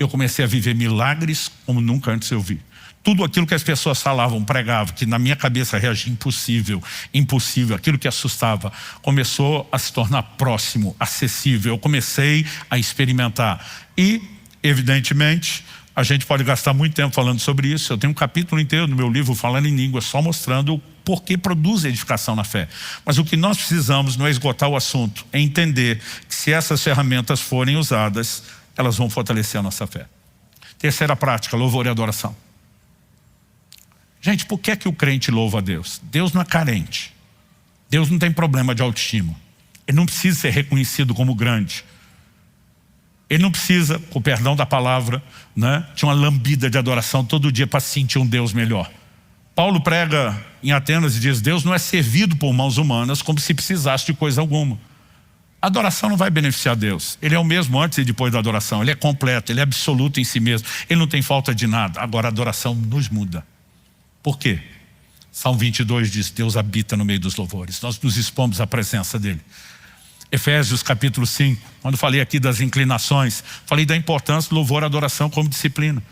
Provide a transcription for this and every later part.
eu comecei a viver milagres como nunca antes eu vi. Tudo aquilo que as pessoas falavam, pregavam, que na minha cabeça reagia impossível, impossível, aquilo que assustava, começou a se tornar próximo, acessível. Eu comecei a experimentar. E, evidentemente, a gente pode gastar muito tempo falando sobre isso. Eu tenho um capítulo inteiro no meu livro falando em línguas, só mostrando o porquê produz edificação na fé. Mas o que nós precisamos não é esgotar o assunto, é entender que se essas ferramentas forem usadas, elas vão fortalecer a nossa fé. Terceira prática, louvor e adoração. Gente, por que é que o crente louva a Deus? Deus não é carente. Deus não tem problema de autoestima. Ele não precisa ser reconhecido como grande. Ele não precisa, com o perdão da palavra, de uma lambida de adoração todo dia para sentir um Deus melhor. Paulo prega em Atenas e diz: Deus não é servido por mãos humanas como se precisasse de coisa alguma. A adoração não vai beneficiar Deus. Ele é o mesmo antes e depois da adoração. Ele é completo, ele é absoluto em si mesmo. Ele não tem falta de nada. Agora a adoração nos muda. Por quê? Salmo 22 diz: Deus habita no meio dos louvores. Nós nos expomos à presença dele. Efésios capítulo 5, quando falei aqui das inclinações, falei da importância do louvor e adoração como disciplina.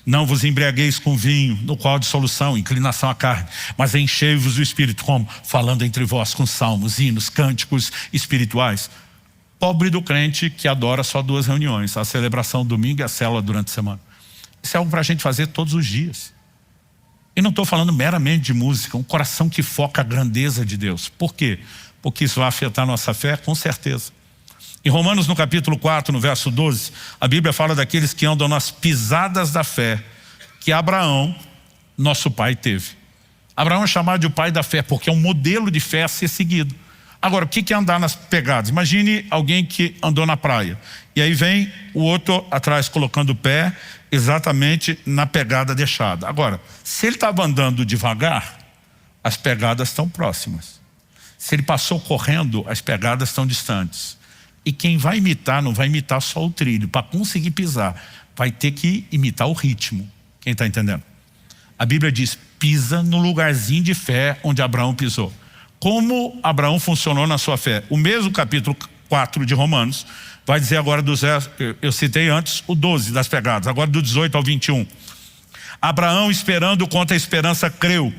Não vos embriagueis com vinho, no qual há dissolução, inclinação à carne, mas enchei-vos do Espírito, como? Falando entre vós com salmos, hinos, cânticos espirituais. Pobre do crente que adora só 2 reuniões, a celebração do domingo e a célula durante a semana. Isso é algo para a gente fazer todos os dias. E não estou falando meramente de música, um coração que foca a grandeza de Deus. Por quê? Porque isso vai afetar a nossa fé, com certeza. Em Romanos, no capítulo 4, no verso 12, a Bíblia fala daqueles que andam nas pisadas da fé que Abraão, nosso pai, teve. Abraão é chamado de o pai da fé, porque é um modelo de fé a ser seguido. Agora, o que é andar nas pegadas? Imagine alguém que andou na praia, e aí vem o outro atrás colocando o pé exatamente na pegada deixada. Agora, se ele estava andando devagar, as pegadas estão próximas. Se ele passou correndo, as pegadas estão distantes. E quem vai imitar, não vai imitar só o trilho. Para conseguir pisar, vai ter que imitar o ritmo. Quem está entendendo? A Bíblia diz: pisa no lugarzinho de fé onde Abraão pisou. Como Abraão funcionou na sua fé? O mesmo capítulo 4 de Romanos vai dizer agora do eu citei antes o 12 das pegadas, agora do 18 ao 21. Abraão, esperando contra a esperança, creu,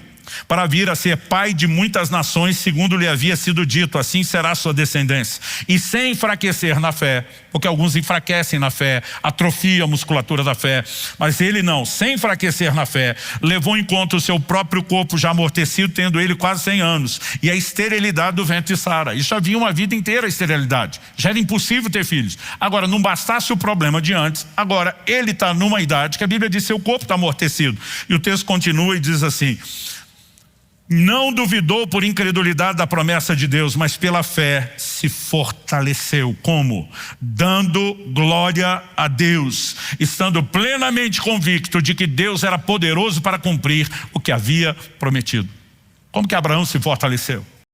para vir a ser pai de muitas nações, segundo lhe havia sido dito, assim será a sua descendência. E sem enfraquecer na fé, porque alguns enfraquecem na fé, atrofiam a musculatura da fé, mas ele não, sem enfraquecer na fé, levou em conta o seu próprio corpo já amortecido, tendo ele quase 100 anos, e a esterilidade do ventre de Sara. Isso havia uma vida inteira a esterilidade, já era impossível ter filhos. Agora, não bastasse o problema de antes, agora ele está numa idade que a Bíblia diz que seu corpo está amortecido. E o texto continua e diz assim: não duvidou por incredulidade da promessa de Deus, mas pela fé se fortaleceu. Como? Dando glória a Deus, estando plenamente convicto de que Deus era poderoso para cumprir o que havia prometido. Como que Abraão se fortaleceu?